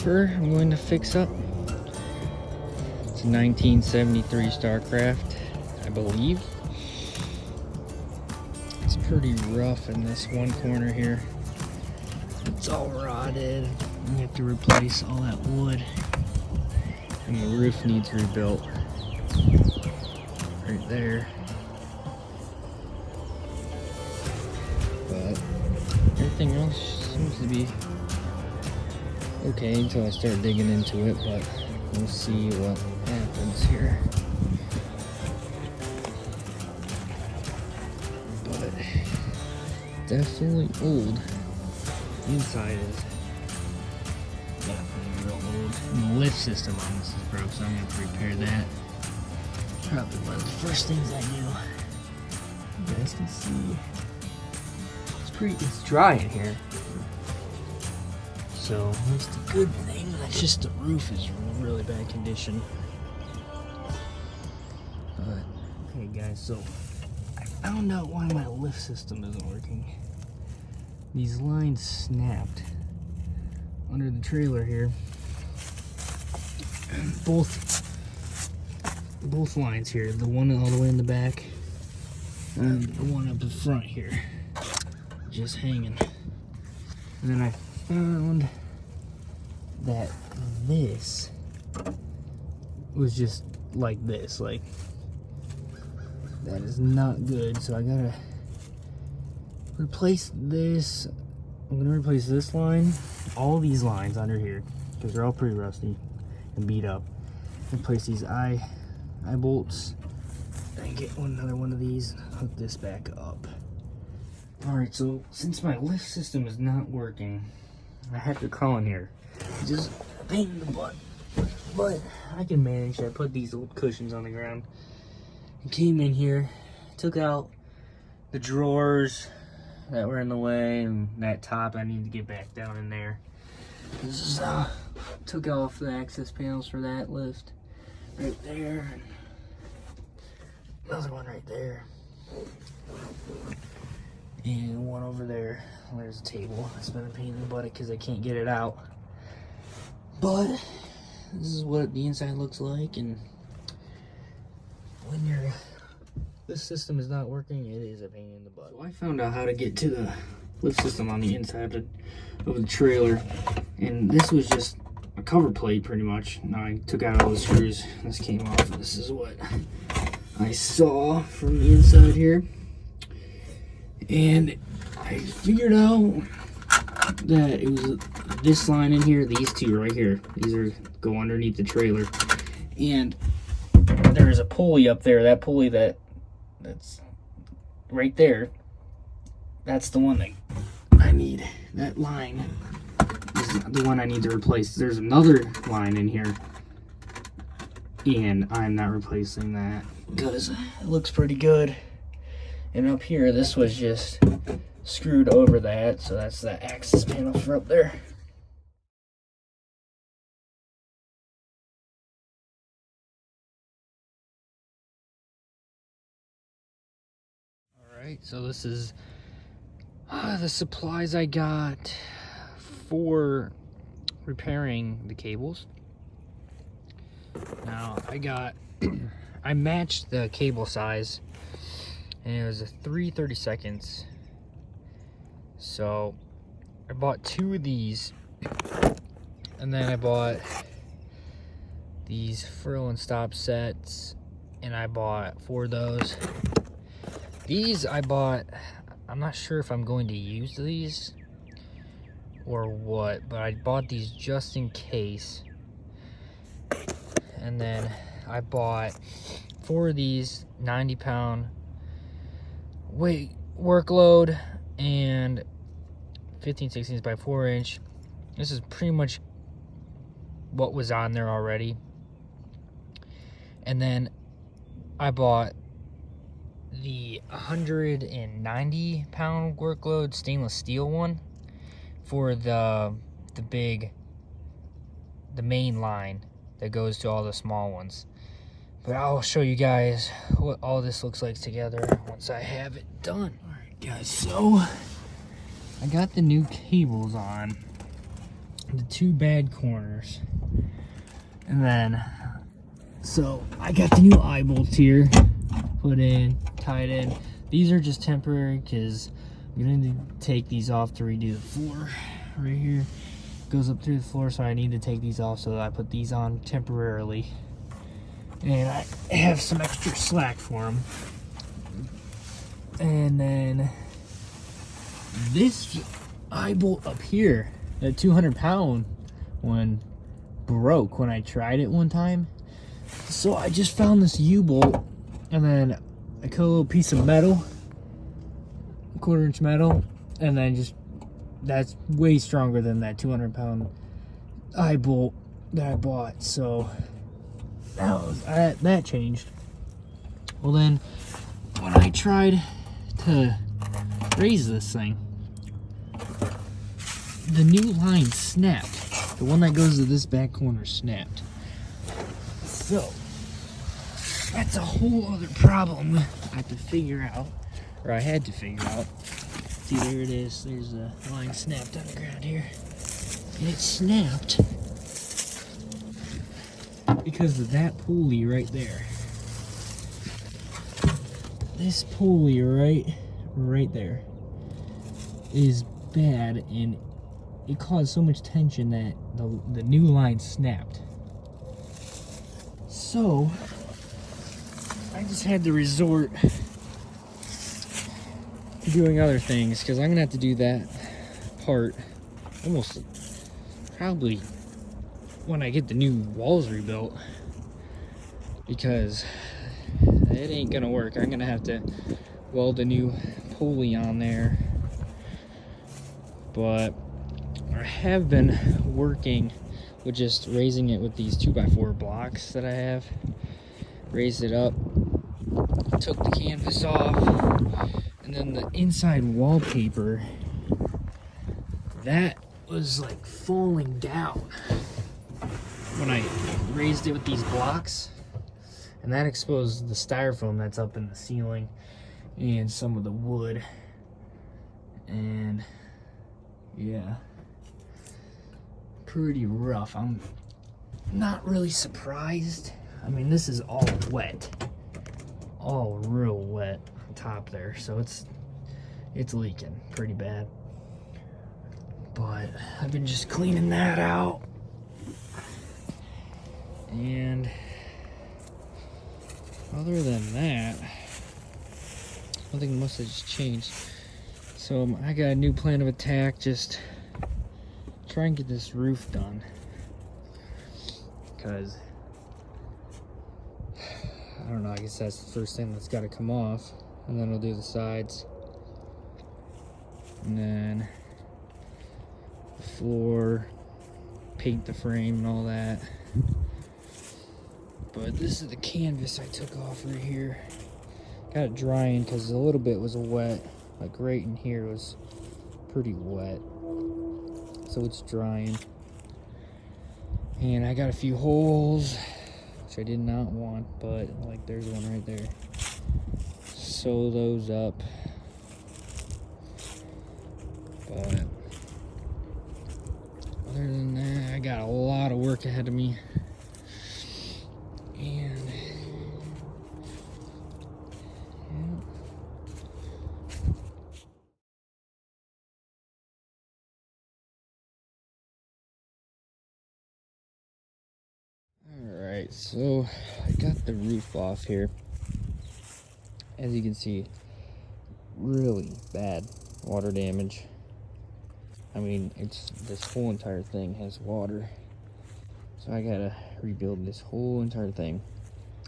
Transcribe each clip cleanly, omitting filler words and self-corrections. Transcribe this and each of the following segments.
camper I'm going to fix up. It's a 1973 Starcraft, I believe. It's pretty rough in this one corner here. It's all rotted. You have to replace all that wood. And the roof needs rebuilt. Right there. But everything else seems to be okay until I start digging into it, but we'll see what happens here. But definitely old. Inside is definitely real old. And the lift system on this is broke, so I'm gonna repair that. Probably one of the first things I do. You guys can see it's dry in here. So that's the good thing. That's just the roof is in really bad condition. But okay guys, so I found out why my lift system isn't working. These lines snapped under the trailer here. Both lines here, the one all the way in the back and the one up in front here, just hanging. And then I found that this was just like this, like that is not good. So I gotta replace this. I'm gonna replace this line, all these lines under here, because they're all pretty rusty and beat up. Replace these eye bolts and get another one of these and hook this back up. Alright, so since my lift system is not working, I have to crawl in here. It's just a pain in the butt, but I can manage. I put these old cushions on the ground and came in here, took out the drawers that were in the way, and that top I need to get back down in there. This is took off the access panels for that lift right there, and another one right there, and one over there. There's a table. It's been a pain in the butt because I can't get it out, but this is what the inside looks like. And when this system is not working, it is a pain in the butt. So I found out how to get to the lift system on the inside of the trailer, and this was just a cover plate pretty much. Now I took out all the screws, this came off, and this is what I saw from the inside here. And I figured out that it was this line in here, these two right here. These go underneath the trailer, and there is a pulley up there. That pulley that's right there, that's the one that I need. That line is the one I need to replace. There's another line in here, and I'm not replacing that because it looks pretty good. And up here, this was just screwed over that, so that's the access panel for up there. Alright, so this is the supplies I got for repairing the cables. Now, I matched the cable size, and it was a 3/32. So I bought 2 of these, and then I bought these frill and stop sets, and I bought 4 of those. These I bought, I'm not sure if I'm going to use these or what, but I bought these just in case. And then I bought 4 of these 90-pound weight workload and 15/16 by 4 inch. This is pretty much what was on there already. And then I bought the 190-pound workload stainless steel one for the main line that goes to all the small ones. But I'll show you guys what all this looks like together once I have it done. Alright guys, so I got the new cables on, the two bad corners. And then, so I got the new eye bolts here, put in, tied in. These are just temporary because I'm gonna need to take these off to redo the floor. Right here goes up through the floor, so I need to take these off, so I put these on temporarily. And I have some extra slack for them. And then this eye bolt up here, the 200-pound one, broke when I tried it one time. So I just found this U-bolt, and then I cut a little piece of metal, 1/4-inch metal, and then just, that's way stronger than that 200-pound eye bolt that I bought. So that changed. Well, then when I tried to raise this thing, the new line snapped. The one that goes to this back corner snapped. So that's a whole other problem I have to figure out, or I had to figure out. See, there it is. There's a line snapped on the ground here. And it snapped because of that pulley right there. This pulley right there is bad, and it caused so much tension that the new line snapped. So I just had to resort to doing other things, because I'm gonna have to do that part almost probably when I get the new walls rebuilt, because it ain't gonna work. I'm gonna have to weld a new pulley on there. But I have been working with just raising it with these 2x4 blocks that I have. Raised it up, took the canvas off, and then the inside wallpaper, that was like falling down when I raised it with these blocks. And that exposed the styrofoam that's up in the ceiling and some of the wood. And yeah, pretty rough. I'm not really surprised. I mean, this is all wet, all real wet on top there, so it's leaking pretty bad. But I've been just cleaning that out, and other than that, nothing much has changed. So I got a new plan of attack, just try and get this roof done, because I don't know, I guess that's the first thing that's got to come off, and then we'll do the sides, and then the floor, paint the frame and all that. But this is the canvas I took off right here. Got it drying because a little bit was wet, like right in here was pretty wet, so it's drying. And I got a few holes which I did not want, but like there's one right there. Sew those up. But other than that, I got a lot of work ahead of me. And alright, so I got the roof off here. As you can see, really bad water damage. I mean, this whole entire thing has water. So I gotta rebuild this whole entire thing,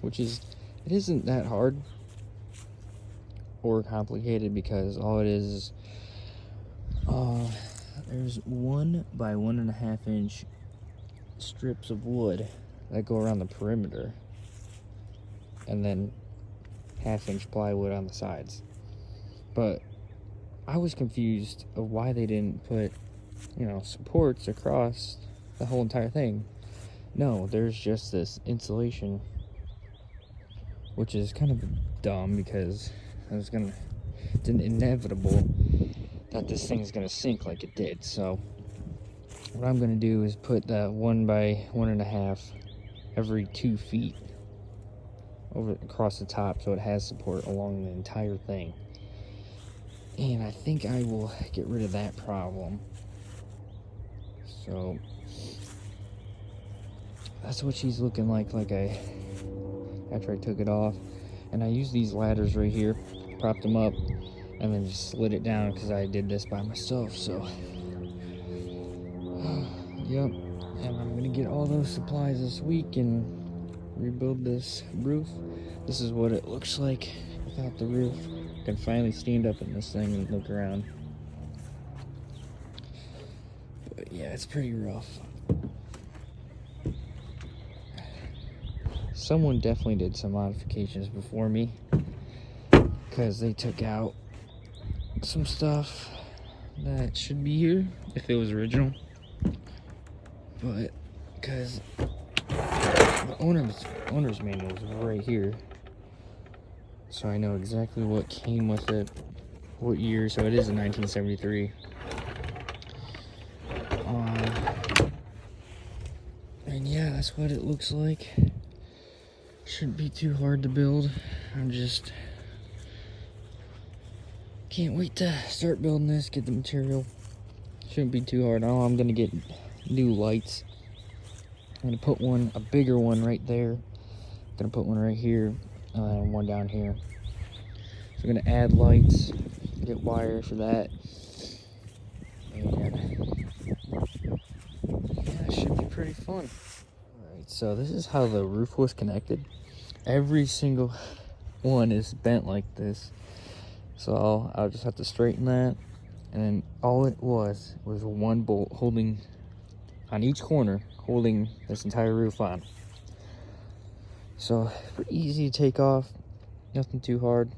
which it isn't that hard or complicated, because all it is there's 1 by 1.5 inch strips of wood that go around the perimeter, and then 1/2 inch plywood on the sides. But I was confused of why they didn't put, supports across the whole entire thing. No, there's just this insulation, which is kind of dumb, because it's inevitable that this thing's gonna sink like it did. So what I'm gonna do is put that 1 by 1.5 every 2 feet over across the top, so it has support along the entire thing. And I think I will get rid of that problem. So that's what she's looking like after I took it off. And I used these ladders right here, propped them up, and then just slid it down because I did this by myself. So yep, and I'm gonna get all those supplies this week and rebuild this roof. This is what it looks like without the roof. I can finally stand up in this thing and look around. But yeah, it's pretty rough. Someone definitely did some modifications before me, because they took out some stuff that should be here if it was original. But because the owner's manual is right here, so I know exactly what came with it, what year. So it is a 1973. And yeah, that's what it looks like. Shouldn't be too hard to build. I'm just can't wait to start building this, get the material. Shouldn't be too hard. Oh, I'm gonna get new lights. I'm gonna put a bigger one right there. Gonna put one right here, and one down here. So I'm gonna add lights, get wire for that, and yeah, it should be pretty fun. Alright, so this is how the roof was connected. Every single one is bent like this. So I'll just have to straighten that. And then all it was one bolt holding on each corner, holding this entire roof on. So pretty easy to take off, nothing too hard.